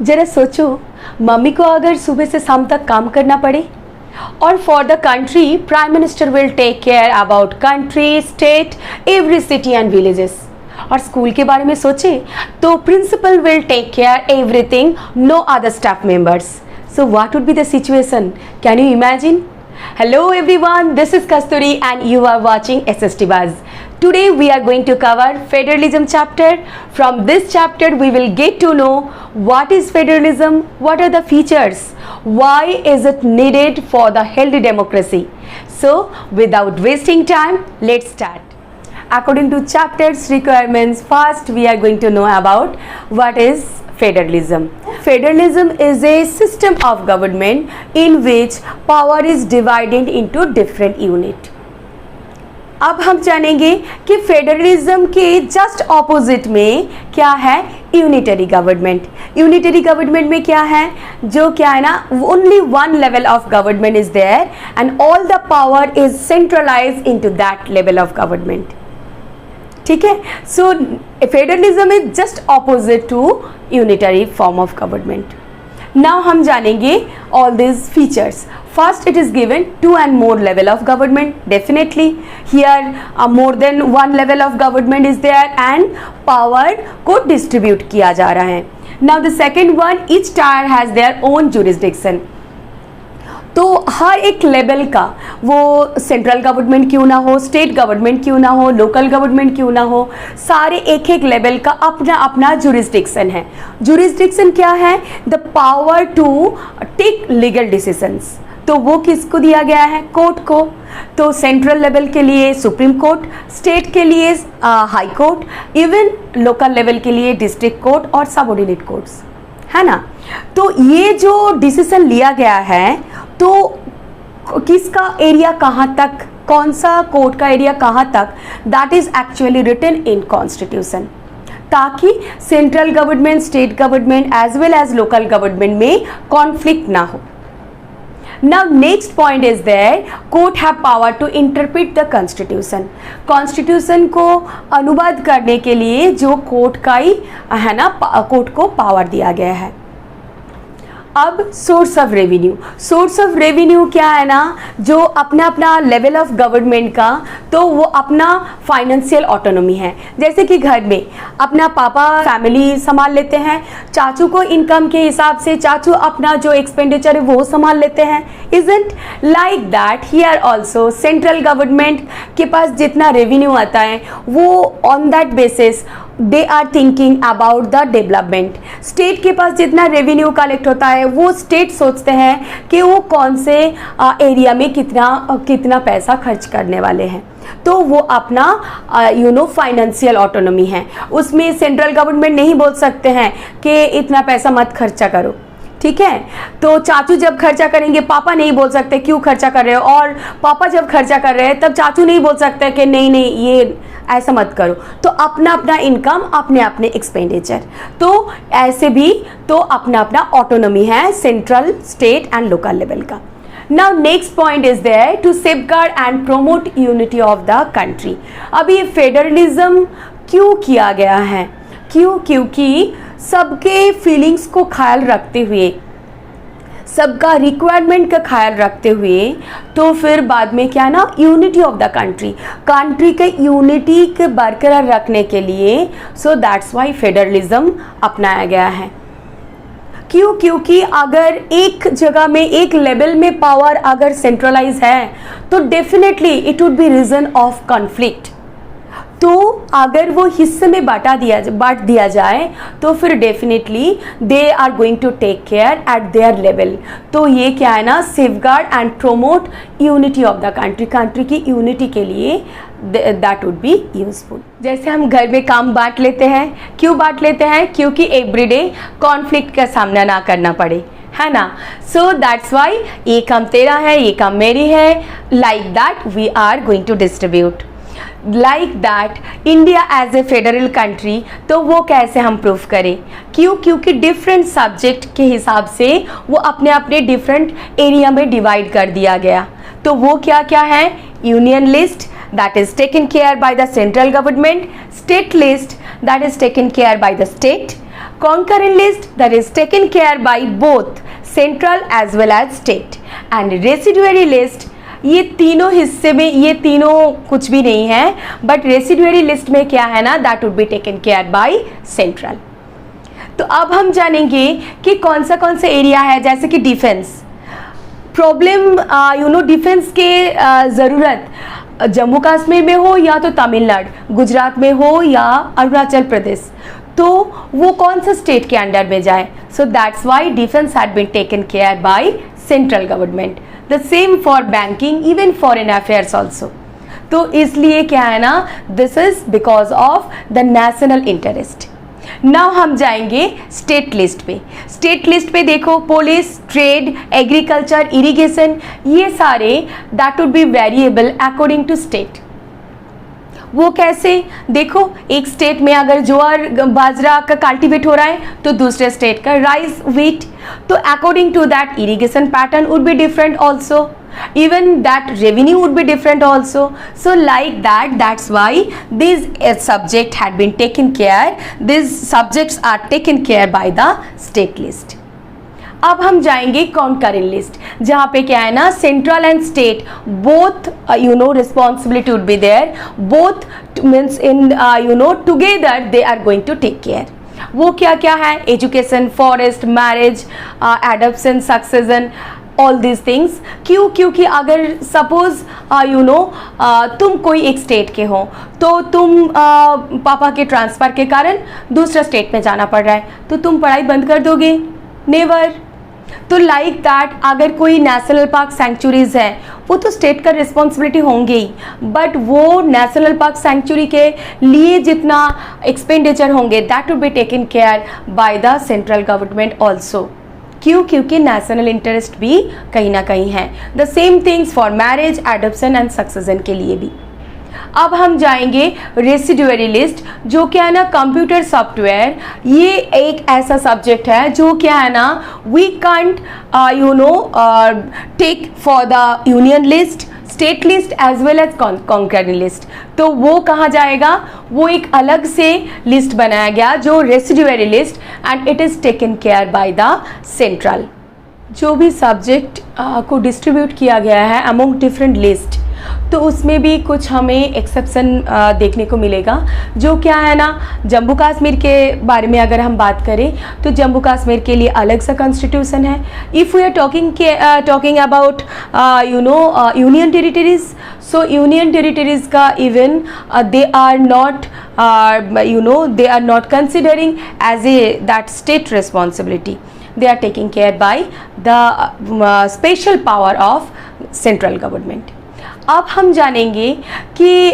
जरा सोचो, मम्मी को अगर सुबह से शाम तक काम करना पड़े और for the country prime minister will take care about country, state, every city and villages. और स्कूल के बारे में सोचे तो principal will take care everything, no other staff members. So what would be the situation? Can you imagine? Hello everyone, this is Kasturi and you are watching SST Buzz. Today we are going to cover federalism chapter. From this chapter we will get to know what is federalism, what are the features, why is it needed for the healthy democracy. So without wasting time, let's start. According to chapter's requirements, first we are going to know about what is federalism. Federalism is a system of government in which power is divided into different unit. अब हम जानेंगे कि federalism के just opposite में क्या है unitary government. Unitary government में क्या है, जो क्या है ना, only one level of government is there and all the power is centralised into that level of government. ठीक है, so federalism is just opposite to unitary form of government. Now हम जानेंगे all this features. First, it is given two and more level of government. Definitely here more than one level of government is there and power को distribute किया जा रहा है। Now the second one, each tyre has their own jurisdiction. तो हर एक level का, वो central government क्यों ना हो, स्टेट गवर्नमेंट क्यों ना हो, लोकल गवर्नमेंट क्यों ना हो, सारे एक एक लेवल का अपना अपना जुरिस्डिक्शन है। जुरिस्डिक्शन क्या है? The power to take legal decisions. तो वो किसको दिया गया है? कोर्ट को। तो सेंट्रल लेवल के लिए सुप्रीम कोर्ट, स्टेट के लिए high court, even local level के लिए डिस्ट्रिक्ट कोर्ट और सबऑर्डिनेट कोर्ट्स, है ना। तो ये जो डिसीजन लिया गया है, तो किसका एरिया कहाँ तक, कौन सा कोर्ट का एरिया कहाँ तक, that is actually written in constitution, ताकि central government, state government as well as local government में कॉन्फ्लिक्ट ना हो। Now next point is there, court have power to interpret the constitution. Constitution को अनुवाद करने के लिए जो कोर्ट का ही है ना, कोर्ट को पावर दिया गया है। अब source of revenue. Source of revenue क्या है ना, जो अपना अपना लेवल ऑफ गवर्नमेंट का, तो वो अपना फाइनेंशियल ऑटोनॉमी है। जैसे कि घर में अपना पापा फैमिली संभाल लेते हैं, चाचू को इनकम के हिसाब से चाचू अपना जो एक्सपेंडिचर है वो संभाल लेते हैं। Isn't like that here also central government के पास जितना रेवेन्यू आता है वो on that basis they are thinking about the development. State के पास जितना रेवेन्यू कलेक्ट होता है वो स्टेट सोचते हैं कि वो कौन से एरिया में कितना पैसा खर्च करने वाले हैं। तो वो अपना फाइनेंशियल ऑटोनॉमी है, उसमें सेंट्रल गवर्नमेंट नहीं बोल सकते हैं कि इतना पैसा मत खर्चा करो। ठीक है, तो चाचू जब खर्चा करेंगे पापा नहीं बोल सकते क्यों खर्चा कर रहे हो, और पापा जब खर्चा कर रहे हैं तब चाचू नहीं बोल सकते कि नहीं ये ऐसा मत करो। तो अपना अपना इनकम, अपने अपने एक्सपेंडिचर, तो ऐसे भी तो अपना अपना ऑटोनॉमी है central, state and local level का। Now next point is there to safeguard and promote unity of the country. अब ये फेडरलिज्म क्यों किया गया है? क्योंकि सबके फीलिंग्स को ख्याल रखते हुए, सबका रिक्वायरमेंट का ख्याल रखते हुए, तो फिर बाद में क्या ना, यूनिटी ऑफ द कंट्री के यूनिटी के बरकरार रखने के लिए, सो दैट्स वाई फेडरलिज्म अपनाया गया है। क्योंकि अगर एक जगह में, एक लेवल में पावर अगर सेंट्रलाइज है तो definitely it would be reason of conflict. तो अगर वो हिस्से में बांट दिया जाए तो फिर definitely they are going to take care at their level. तो ये क्या है ना, safeguard and promote unity of the country की यूनिटी के लिए दैट वुड बी यूजफुल। जैसे हम घर में काम बांट लेते हैं, क्यों बांट लेते हैं? क्योंकि एवरीडे कॉन्फ्लिक्ट का सामना ना करना पड़े, है ना। सो दैट्स वाई ये काम तेरा है, ये काम मेरी है, like that we are going to distribute. Like that India as a federal country, तो वो कैसे हम प्रूफ करें? क्योंकि डिफरेंट सब्जेक्ट के हिसाब से वो अपने अपने डिफरेंट एरिया में डिवाइड कर दिया गया। तो वो क्या क्या है? Union list that is taken care by the central government, state list that is taken care by the state, concurrent list that is taken care by both central as well as state, and residuary list, ये तीनों हिस्से में ये तीनों कुछ भी नहीं है, बट रेसिडुअरी लिस्ट में क्या है ना, that would be taken care by central. तो अब हम जानेंगे कि कौन से एरिया है, जैसे कि डिफेंस प्रॉब्लम, डिफेंस के ज़रूरत जम्मू कश्मीर में हो या तो तमिलनाडु, गुजरात में हो या अरुणाचल प्रदेश, तो वो कौन सा स्टेट के अंडर में जाए। So that's why defence had been taken care by central government. The same for banking, even foreign affairs also. तो इसलिए क्या है ना, this is because of the national interest. Now हम जाएंगे स्टेट लिस्ट पे। स्टेट लिस्ट पे देखो, पुलिस, ट्रेड, एग्रीकल्चर, इरिगेशन, ये सारे that would be variable according to state. वो कैसे, देखो एक स्टेट में अगर ज्वार बाजरा का कल्टीवेट हो रहा है तो दूसरे स्टेट का राइस, व्हीट, तो according to that irrigation pattern would be different also, even that revenue would be different also. So like that, that's why these subject had been taken care, these subjects are taken care by the state list. अब हम जाएंगे concurrent list, जहाँ पे क्या है ना, central and state both responsibility would be there, both means in together they are going to take care. वो क्या क्या है, education, forest, marriage, adoption, succession, all these things. क्यों, क्योंकि अगर सपोज तुम कोई एक स्टेट के हो, तो तुम पापा के ट्रांसफ़र के कारण दूसरा स्टेट में जाना पड़ रहा है, तो तुम पढ़ाई बंद कर दोगे? नेवर। तो लाइक दैट, अगर कोई नेशनल पार्क सेंचुरीज है, वो तो स्टेट का रिस्पॉन्सिबिलिटी होंगे ही, बट वो नेशनल पार्क सेंचुरी के लिए जितना एक्सपेंडिचर होंगे that will be taken care by the central government also. क्यों, क्योंकि नेशनल इंटरेस्ट भी कहीं ना कहीं है। The same things for marriage, adoption and succession के लिए भी। अब हम जाएंगे रेसिडुअरी लिस्ट, जो क्या है ना, कंप्यूटर सॉफ्टवेयर, ये एक ऐसा सब्जेक्ट है जो क्या है ना, we can't take for the union list, state list as well as concurrent list. तो वो कहाँ जाएगा, वो एक अलग से लिस्ट बनाया गया जो residuary list, and it is taken care by the central. जो भी सब्जेक्ट को डिस्ट्रीब्यूट किया गया है अमोंग डिफरेंट लिस्ट, तो उसमें भी कुछ हमें एक्सेप्शन देखने को मिलेगा, जो क्या है ना, जम्मू कश्मीर के बारे में अगर हम बात करें तो जम्मू कश्मीर के लिए अलग सा कॉन्स्टिट्यूशन है। If we are talking about union territories, so union territories का even they are not considering as a that state responsibility, they are taking care by the special power of central government. अब हम जानेंगे कि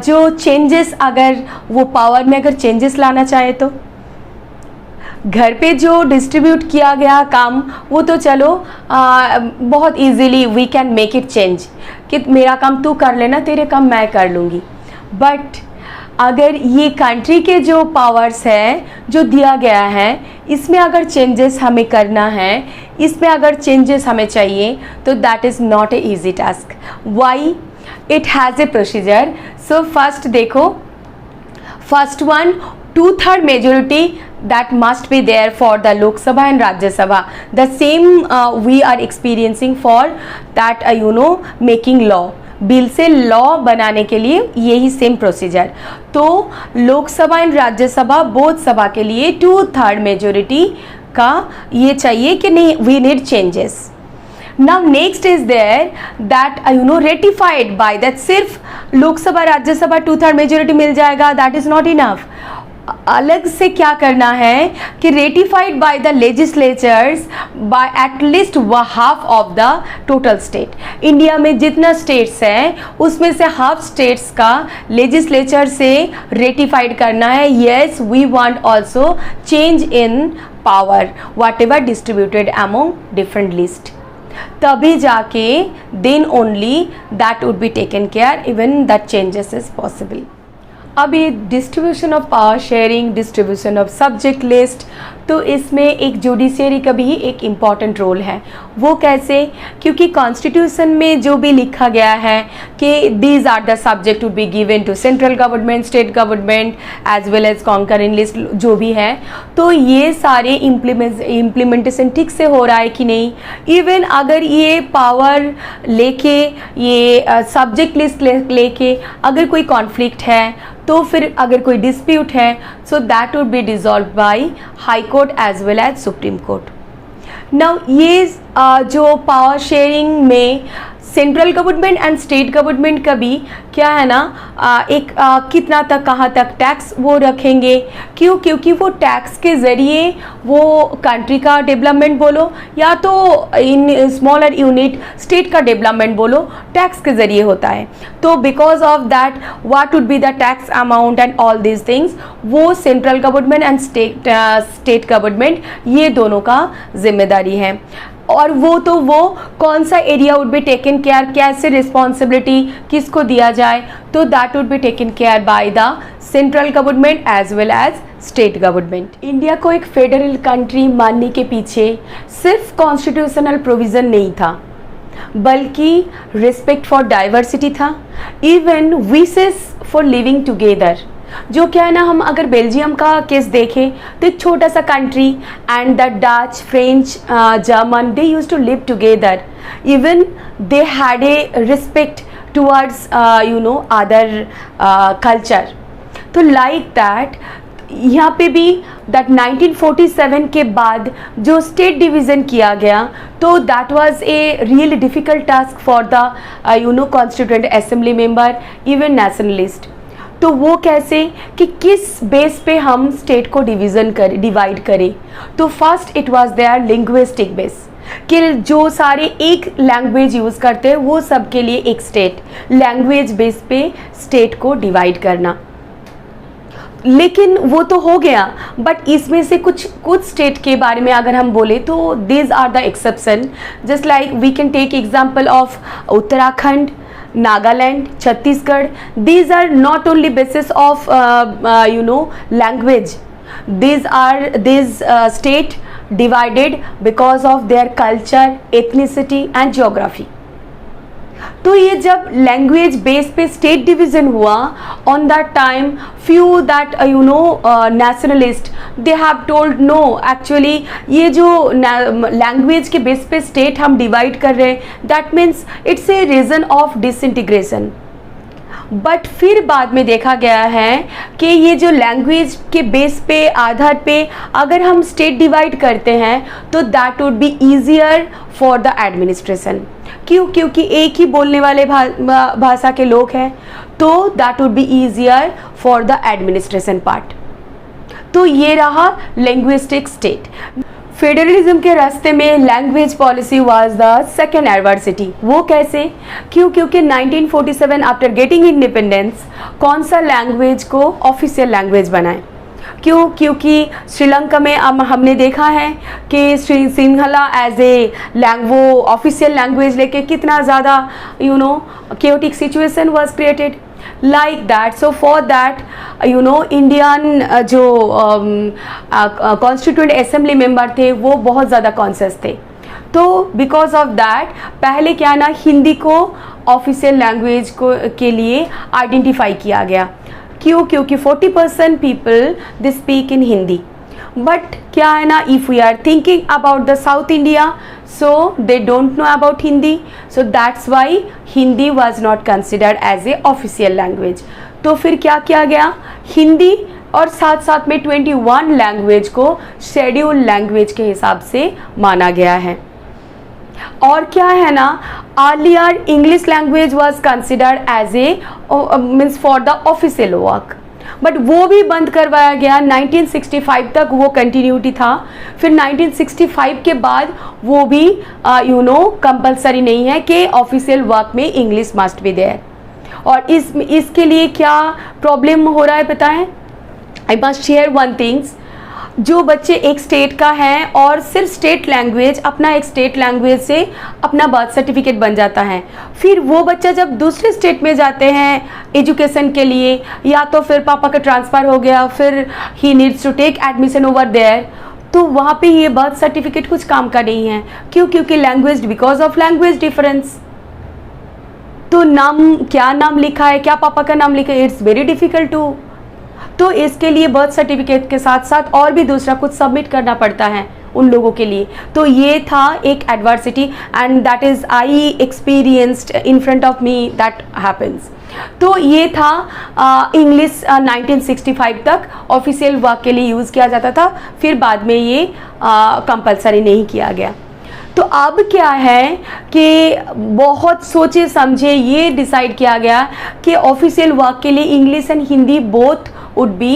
जो changes, अगर वो power में अगर चेंजेस लाना चाहे तो घर पे जो डिस्ट्रीब्यूट किया गया काम, वो तो चलो बहुत easily we can make it change, कि मेरा काम तू कर लेना, तेरे काम मैं कर लूँगी। बट अगर ये कंट्री के जो पावर्स है जो दिया गया है, इसमें अगर चेंजेस हमें करना है, इसमें अगर चेंजेस हमें चाहिए, तो that is not a easy task. Why? It has a procedure. So first देखो, first one, 2/3 majority that must be there for the Lok Sabha and Rajya Sabha. The same we are experiencing for that making law. Bill से law बनाने के लिए यही same procedure. तो Lok Sabha and Rajya Sabha both सभा के लिए 2/3 मेजोरिटी का ये चाहिए कि नहीं, we need changes. Now next is there that ratified by that, सिर्फ लोकसभा राज्यसभा 2/3 मेजोरिटी मिल जाएगा, दैट इज नॉट इनफ। अलग से क्या करना है कि ratified by the legislatures by at least half of the total state. India में जितना स्टेट्स हैं उसमें से हाफ स्टेट्स का लेजिस्लेचर से रेटिफाइड करना है। Yes, we want also change in power whatever distributed among different list, तभी जाके then only that would be taken care, even that changes is possible. अब ये distribution of power sharing, distribution of subject list, तो इसमें एक judiciary का भी एक इम्पॉर्टेंट रोल है। वो कैसे? क्योंकि कॉन्स्टिट्यूशन में जो भी लिखा गया है कि these are the subject to be given to central government, state government as well as concurring list जो भी है, तो ये सारे इम्प्लीमेंटेशन ठीक से हो रहा है कि नहीं। इवन अगर ये पावर लेके, ये सब्जेक्ट लिस्ट लेके अगर कोई कॉन्फ्लिक्ट है, तो फिर अगर कोई डिस्प्यूट है, so that would be dissolve by high court as well as supreme court. Now ये जो पावर शेयरिंग में central government and state government का भी क्या है ना, कितना तक, कहाँ तक टैक्स वो रखेंगे। क्यों? क्योंकि वो टैक्स के ज़रिए वो कंट्री का डेवलपमेंट बोलो या तो इन स्मॉलर यूनिट स्टेट का डेवलपमेंट बोलो, टैक्स के ज़रिए होता है। तो because of that what would be the tax amount and all this things, वो central government and state government ये दोनों का जिम्मेदारी है। और वो कौन सा area would be taken care, कैसे रिस्पॉन्सिबिलिटी किसको दिया जाए, तो that would be taken care by the central government as well as state government. India को एक फेडरल कंट्री मानने के पीछे सिर्फ कॉन्स्टिट्यूशनल प्रोविज़न नहीं था, बल्कि रिस्पेक्ट फॉर डाइवर्सिटी था, even wishes for living together. जो क्या है ना, हम अगर बेल्जियम का केस देखें तो एक छोटा सा country and the Dutch, French, German, they use to live together, even they had a respect towards other culture. तो लाइक दैट यहाँ पे भी दैट 1947 के बाद जो स्टेट डिवीज़न किया गया, तो that was a really difficult task for the constituent assembly member, even nationalist. तो वो कैसे कि किस बेस पे हम स्टेट को डिवाइड करें। तो first it was there linguistic base, कि जो सारे एक लैंग्वेज यूज़ करते हैं वो सब के लिए एक स्टेट, लैंग्वेज बेस पे स्टेट को डिवाइड करना। लेकिन वो तो हो गया, बट इसमें से कुछ स्टेट के बारे में अगर हम बोले तो these are the exception. Just like we can take example of Uttarakhand, Nagaland, Chhattisgarh. These are not only basis of language. These state divided because of their culture, ethnicity and geography. तो ये जब लैंग्वेज बेस पे state division हुआ, on that time few that nationalist they have told no, actually ये जो language के base पे state हम डिवाइड कर रहे हैं, that means it's a reason of disintegration. But फिर बाद में देखा गया है कि ये जो लैंग्वेज के बेस पे, आधार पे अगर हम स्टेट डिवाइड करते हैं, तो that would be easier for the administration. क्यों? क्योंकि एक ही बोलने वाले भाषा के लोग हैं, तो that would be easier for the administration part. तो ये रहा लिंग्विस्टिक स्टेट। फेडरलिज्म के रास्ते में language policy was the second adversity. वो कैसे? क्योंकि 1947 आफ्टर गेटिंग इंडिपेंडेंस कौन सा लैंग्वेज को ऑफिशियल लैंग्वेज बनाए? क्योंकि श्रीलंका में हमने देखा है कि सिंहला एज ए वो ऑफिशियल लैंग्वेज लेके कितना ज़्यादा chaotic situation was created like that. So for that Indian जो कॉन्स्टिट्यूएंट असेंबली मेंबर थे वो बहुत ज़्यादा कॉन्शियस थे। तो बिकॉज ऑफ दैट पहले क्या ना, हिंदी को ऑफिशियल लैंग्वेज के लिए आइडेंटिफाई किया गया। क्योंकि 40% people they speak in Hindi, but क्या है ना, if we are thinking about the south India, so they don't know about Hindi, so that's why Hindi was not considered as a official language. तो फिर क्या किया गया, हिंदी और साथ साथ में 21 लैंग्वेज को शेड्यूल लैंग्वेज के हिसाब से माना गया है। और क्या है ना, earlier English language was considered as a means for the official work, but वो भी बंद करवाया गया। 1965 तक वो कंटिन्यूटी था, फिर 1965 के बाद वो भी कंपलसरी नहीं है कि ऑफिशियल वर्क में इंग्लिश मस्ट बी देयर। और इसके लिए क्या प्रॉब्लम हो रहा है पता है? I must share one things. जो बच्चे एक स्टेट का है और सिर्फ स्टेट लैंग्वेज, अपना एक स्टेट लैंग्वेज से अपना बर्थ सर्टिफिकेट बन जाता है, फिर वो बच्चा जब दूसरे स्टेट में जाते हैं एजुकेशन के लिए, या तो फिर पापा का ट्रांसफ़र हो गया, फिर he needs to take admission over there, तो वहाँ पे ये बर्थ सर्टिफिकेट कुछ काम का नहीं है। क्यों? क्योंकि language, because of language difference. तो नाम, क्या नाम लिखा है, क्या पापा का नाम लिखा है, इट्स वेरी डिफिकल्ट टू। तो इसके लिए बर्थ सर्टिफिकेट के साथ साथ और भी दूसरा कुछ सबमिट करना पड़ता है उन लोगों के लिए। तो ये था एक adversity and that is I experienced in front of me that happens. तो ये था इंग्लिश 1965 तक ऑफिशियल वर्क के लिए यूज़ किया जाता था, फिर बाद में ये कंपलसरी नहीं किया गया। तो अब क्या है कि बहुत सोचे समझे ये डिसाइड किया गया कि ऑफिशियल वर्क के लिए English and Hindi both would be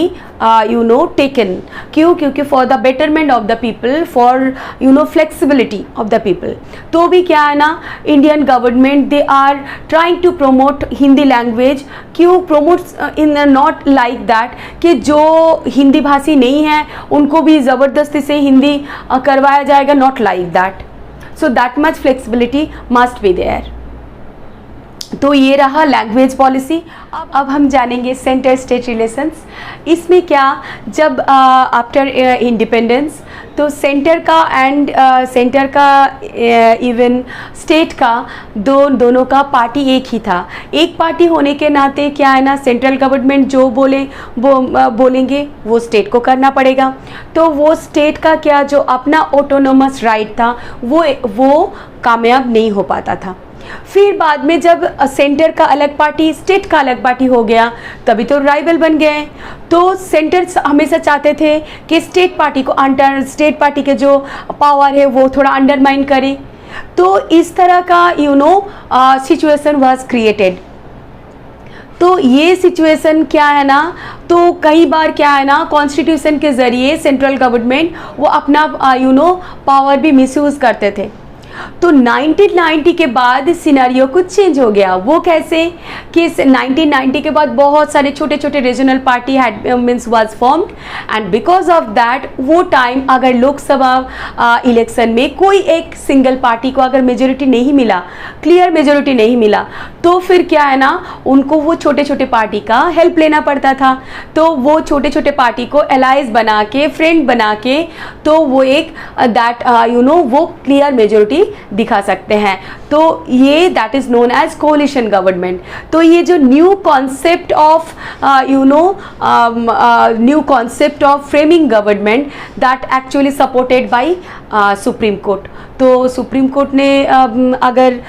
taken। क्यों? क्योंकि for the betterment of the people, for flexibility of the people. तो भी क्या है ना, Indian government they are trying to promote Hindi language. क्यों promotes? In not like that कि जो हिंदी भाषी नहीं है उनको भी ज़बरदस्ती से हिंदी करवाया जाएगा, not like that. So that much flexibility must be there. तो ये रहा लैंग्वेज पॉलिसी। अब हम जानेंगे सेंटर स्टेट रिलेशंस। इसमें क्या, जब आफ्टर इंडिपेंडेंस तो सेंटर का एंड सेंटर का इवन स्टेट का दोनों का पार्टी एक ही था। एक पार्टी होने के नाते क्या है ना, सेंट्रल गवर्नमेंट जो बोलेंगे वो स्टेट को करना पड़ेगा। तो वो स्टेट का क्या, जो अपना ऑटोनोमस राइट था वो कामयाब नहीं हो पाता था। फिर बाद में जब सेंटर का अलग पार्टी, स्टेट का अलग पार्टी हो गया, तभी तो राइवल बन गए। तो सेंटर हमेशा चाहते थे कि स्टेट पार्टी के जो पावर है वो थोड़ा अंडरमाइन करे। तो इस तरह का सिचुएशन वाज क्रिएटेड। तो ये सिचुएशन क्या है ना, तो कई बार क्या है ना, कॉन्स्टिट्यूशन के ज़रिए सेंट्रल गवर्नमेंट वो अपना पावर भी मिसयूज़ करते थे। तो 1990 के बाद सिनेरियो कुछ चेंज हो गया। वो कैसे कि 1990 के बाद बहुत सारे छोटे छोटे regional party means was formed and because of that वो टाइम अगर लोकसभा इलेक्शन में कोई एक सिंगल पार्टी को अगर मेजोरिटी नहीं मिला, क्लियर मेजोरिटी नहीं मिला, तो फिर क्या है ना, उनको वो छोटे छोटे पार्टी का हेल्प लेना पड़ता था। तो वो छोटे छोटे पार्टी को एलाइज बना के, फ्रेंड बना के, तो वो एक वो क्लियर मेजोरिटी दिखा सकते हैं। तो ये that is known as coalition government. तो ये जो new concept of framing government that actually supported by supreme court. तो सुप्रीम कोर्ट ने अगर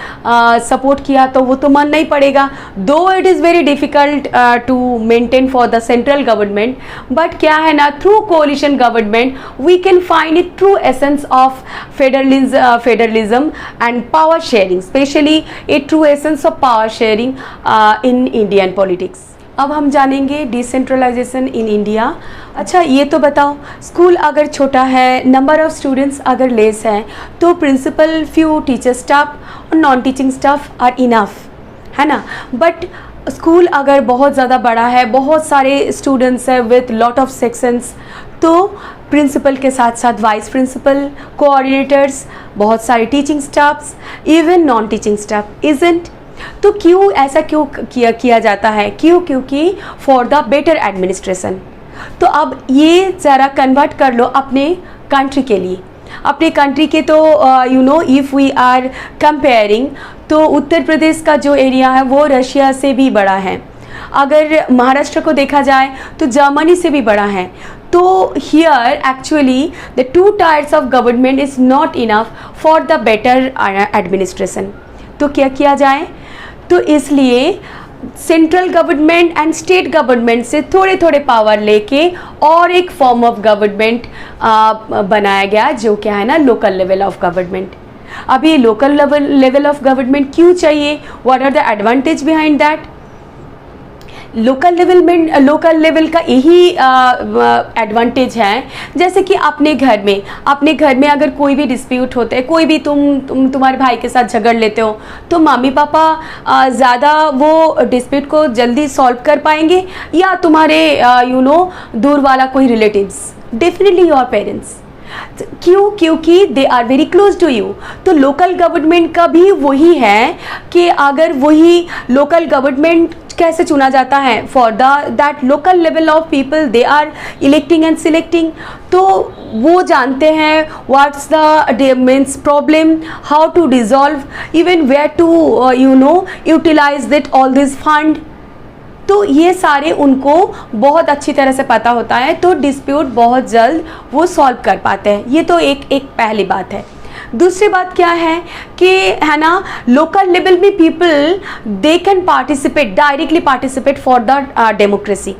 सपोर्ट किया तो वो तो मानना ही पड़ेगा, though it is very difficult to maintain for the central government. But क्या है ना, through coalition government we can find it true essence of federalism and power sharing, specially a true essence of power sharing in Indian politics. अब हम जानेंगे decentralisation in India. अच्छा ये तो बताओ, स्कूल अगर छोटा है, नंबर ऑफ स्टूडेंट्स अगर लेस हैं, तो प्रिंसिपल, फ्यू टीचर स्टाफ और non teaching staff are enough, है ना। बट स्कूल अगर बहुत ज़्यादा बड़ा है, बहुत सारे स्टूडेंट्स हैं विथ लॉट ऑफ सेक्शंस, तो प्रिंसिपल के साथ साथ वाइस प्रिंसिपल, कोऑर्डिनेटर्स, बहुत सारे teaching staffs, even non teaching staff isn't. तो क्यों ऐसा किया जाता है? क्योंकि फॉर द बेटर एडमिनिस्ट्रेशन। तो अब ये ज़रा कन्वर्ट कर लो अपने कंट्री के लिए। अपने कंट्री के तो इफ़ वी आर कंपेयरिंग, तो उत्तर प्रदेश का जो एरिया है वो रशिया से भी बड़ा है। अगर महाराष्ट्र को देखा जाए तो जर्मनी से भी बड़ा है। तो here actually the two tyres of government is not enough for the better administration. तो क्या किया जाए? तो इसलिए central government and state government से थोड़े थोड़े पावर लेके और एक फॉर्म ऑफ गवर्नमेंट बनाया गया, जो क्या है ना, लोकल लेवल ऑफ गवर्नमेंट। अब ये लोकल लेवल ऑफ गवर्नमेंट क्यों चाहिए? What are the advantage behind that? Local level का यही एडवांटेज है, जैसे कि अपने घर में अगर कोई भी डिस्प्यूट होता है, कोई भी तुम्हारे भाई के साथ झगड़ लेते हो, तो मम्मी पापा ज़्यादा वो डिस्प्यूट को जल्दी सॉल्व कर पाएंगे, या तुम्हारे दूर वाला कोई रिलेटिव्स? Definitely your parents. क्यों? क्योंकि they are very close to you. तो लोकल गवर्नमेंट का भी वही है कि अगर वही लोकल गवर्नमेंट कैसे चुना जाता है, for that local level of people they are electing and selecting. तो वो जानते हैं what's the means problem, how to dissolve, even where to utilise that all this fund. तो ये सारे उनको बहुत अच्छी तरह से पता होता है, तो डिस्प्यूट बहुत जल्द वो सॉल्व कर पाते हैं। ये तो एक पहली बात है। दूसरी बात क्या है कि है ना, लोकल लेवल में people they can participate, directly participate for the democracy.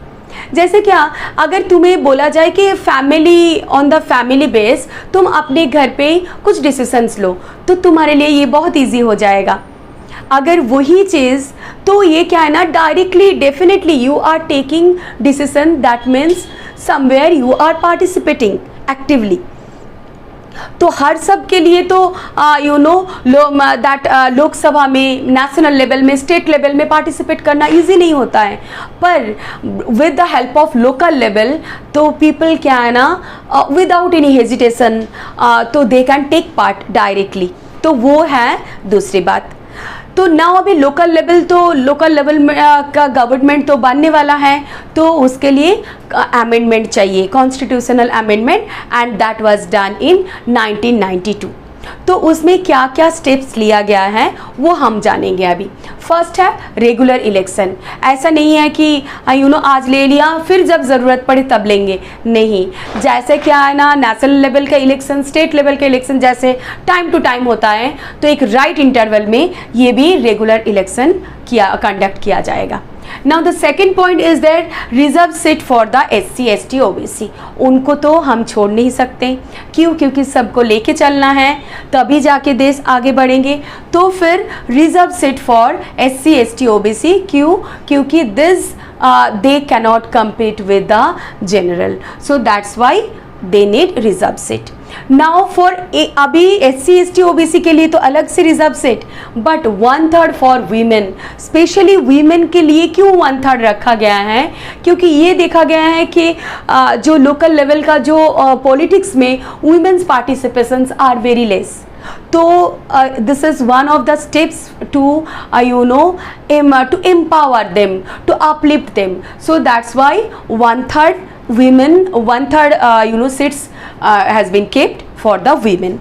जैसे क्या, अगर तुम्हें बोला जाए कि family on the family base तुम अपने घर पे कुछ डिसीजंस लो, तो तुम्हारे लिए ये बहुत ईजी हो जाएगा। अगर वही चीज़, तो ये क्या है ना, directly definitely you are taking decision, that means somewhere you are participating actively. तो हर सब के लिए तो दैट लोकसभा में, नेशनल लेवल में, स्टेट लेवल में पार्टिसिपेट करना इजी नहीं होता है, पर with the help of local level तो पीपल क्या है ना, विदाउट एनी हेजिटेशन तो they can take part directly. तो वो है दूसरी बात। तो नाउ अभी लोकल लेवल का गवर्नमेंट तो बनने वाला है, तो उसके लिए अमेंडमेंट चाहिए, constitutional amendment, and that was done in 1992। तो उसमें क्या क्या स्टेप्स लिया गया है वो हम जानेंगे अभी। फर्स्ट है रेगुलर इलेक्शन। ऐसा नहीं है कि आज ले लिया फिर जब ज़रूरत पड़े तब लेंगे, नहीं। जैसे क्या है ना, नेशनल लेवल का इलेक्शन, स्टेट लेवल का इलेक्शन जैसे टाइम टू टाइम होता है, तो एक राइट इंटरवल में ये भी रेगुलर इलेक्शन कंडक्ट किया जाएगा। Now the second point is that reserve seat for the SC, ST, OBC। उनको तो हम छोड़ नहीं सकते। क्यों? क्योंकि सबको लेके चलना है, तभी जाके देश आगे बढ़ेंगे। तो फिर reserve seat for SC, ST, OBC। क्यों? क्योंकि this they cannot compete with the general, so that's why they need reserve seat। Now for अभी SC, ST, OBC के लिए तो अलग से reserve seat, but 1/3 for women. Specially women के लिए क्यों 1/3 रखा गया है? क्योंकि ये देखा गया है कि जो लोकल लेवल का जो पॉलिटिक्स में women's participations are very less. तो this is one of the steps to to empower them, to uplift them, so that's why 1/3 women, 1/3 seats has been kept for the women।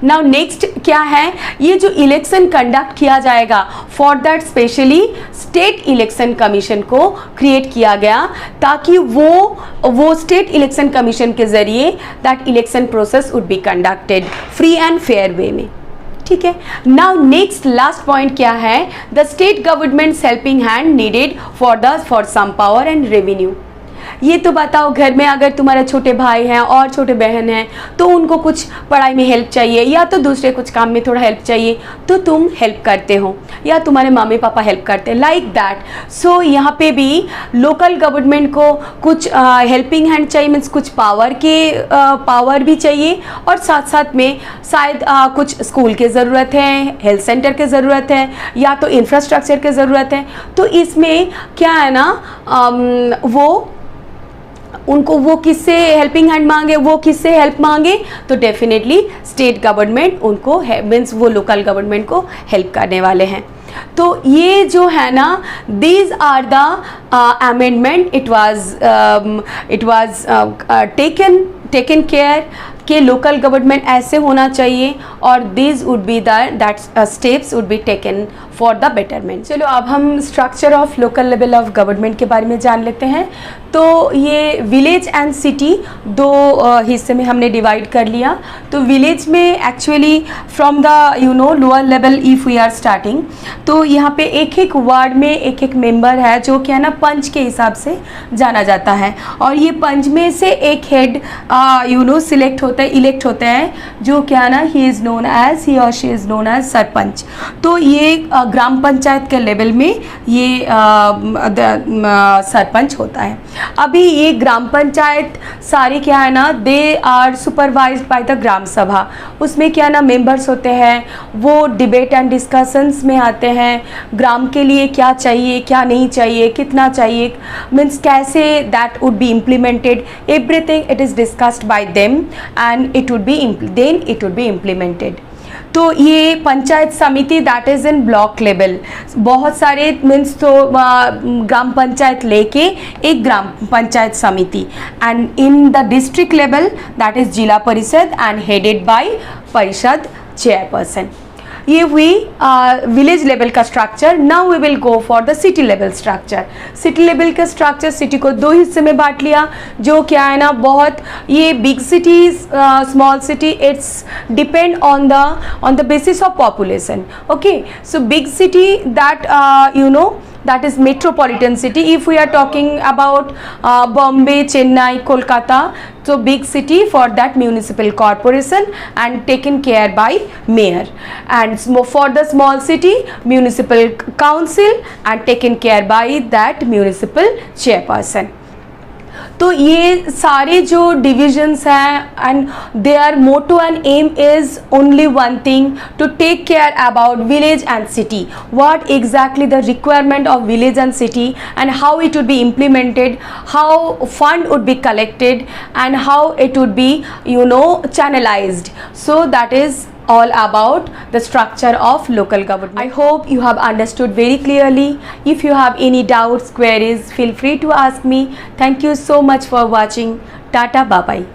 Now next क्या है, ये जो election conduct किया जाएगा, for that specially state election commission को create किया गया, ताकि वो स्टेट इलेक्शन कमीशन के जरिए that election process would be conducted free and fair way में। ठीक है। नाउ नेक्स्ट लास्ट पॉइंट क्या है, the state governments helping hand needed for some power and revenue. ये तो बताओ, घर में अगर तुम्हारे छोटे भाई हैं और छोटे बहन हैं, तो उनको कुछ पढ़ाई में हेल्प चाहिए या तो दूसरे कुछ काम में थोड़ा हेल्प चाहिए, तो तुम हेल्प करते हो, या तुम्हारे मम्मी पापा हेल्प करते हैं, लाइक दैट। सो यहाँ पे भी लोकल गवर्नमेंट को कुछ हेल्पिंग हैंड चाहिए, मीन्स कुछ पावर भी चाहिए, और साथ साथ में शायद कुछ स्कूल की ज़रूरत है, हेल्थ सेंटर की ज़रूरत है, या तो इंफ्रास्ट्रक्चर की ज़रूरत है। तो इसमें क्या है ना, वो किससे हेल्पिंग हैंड मांगे, वो किससे हेल्प मांगे, तो डेफिनेटली स्टेट गवर्नमेंट उनको मीन्स वो लोकल गवर्नमेंट को हेल्प करने वाले हैं। तो ये जो है ना, these are the amendment, it was taken care कि लोकल गवर्नमेंट ऐसे होना चाहिए, और these would be that steps would be taken for the betterment. चलो अब हम structure of local level of government के बारे में जान लेते हैं। तो ये विलेज एंड सिटी दो हिस्से में हमने डिवाइड कर लिया। तो विलेज में actually from the lower level if we are starting, तो यहाँ पे एक एक वार्ड में एक एक मेंबर है, जो क्या है ना पंच के हिसाब से जाना जाता है, और ये पंच में से एक हेड इलेक्ट होता है, जो क्या ना ही और she is known as sarpanch. तो ये ग्राम पंचायत के लेवल में ये सरपंच होता है। अभी ये ग्राम पंचायत सारी क्या है ना, they are supervised by the gram sabha. उसमें क्या ना मेंबर्स होते हैं, वो डिबेट एंड डिस्कशंस में आते हैं, ग्राम के लिए क्या चाहिए क्या नहीं चाहिए, कितना चाहिए, मीन्स कैसे that would be implemented, everything it is discussed bye them and it would be implemented. तो ये पंचायत समिति that is in block level, बहुत सारे मीन्स तो ग्राम पंचायत लेके एक gram panchayat samiti, and in the district level that is zila parishad and headed by parishad chairperson. ये हुई विलेज लेवल का structure. Now we will go for the city level structure. City level का structure, city को दो हिस्से में बांट लिया, जो क्या है ना बहुत, ये big cities small city it's depend on the basis of population. Okay, so big city that you know that is metropolitan city. If we are talking about Bombay, Chennai, Kolkata, so big city for that municipal corporation and taken care by mayor, and for the small city municipal council and taken care by that municipal chairperson. तो ये सारे जो divisions हैं and their motto and aim is only one thing, to take care about village and city, what exactly the requirement of village and city and how it would be implemented, how fund would be collected and how it would be channelized. So that is all about the structure of local government. I hope you have understood very clearly. If you have any doubts, queries, feel free to ask me. Thank you so much for watching. Tata, bye bye.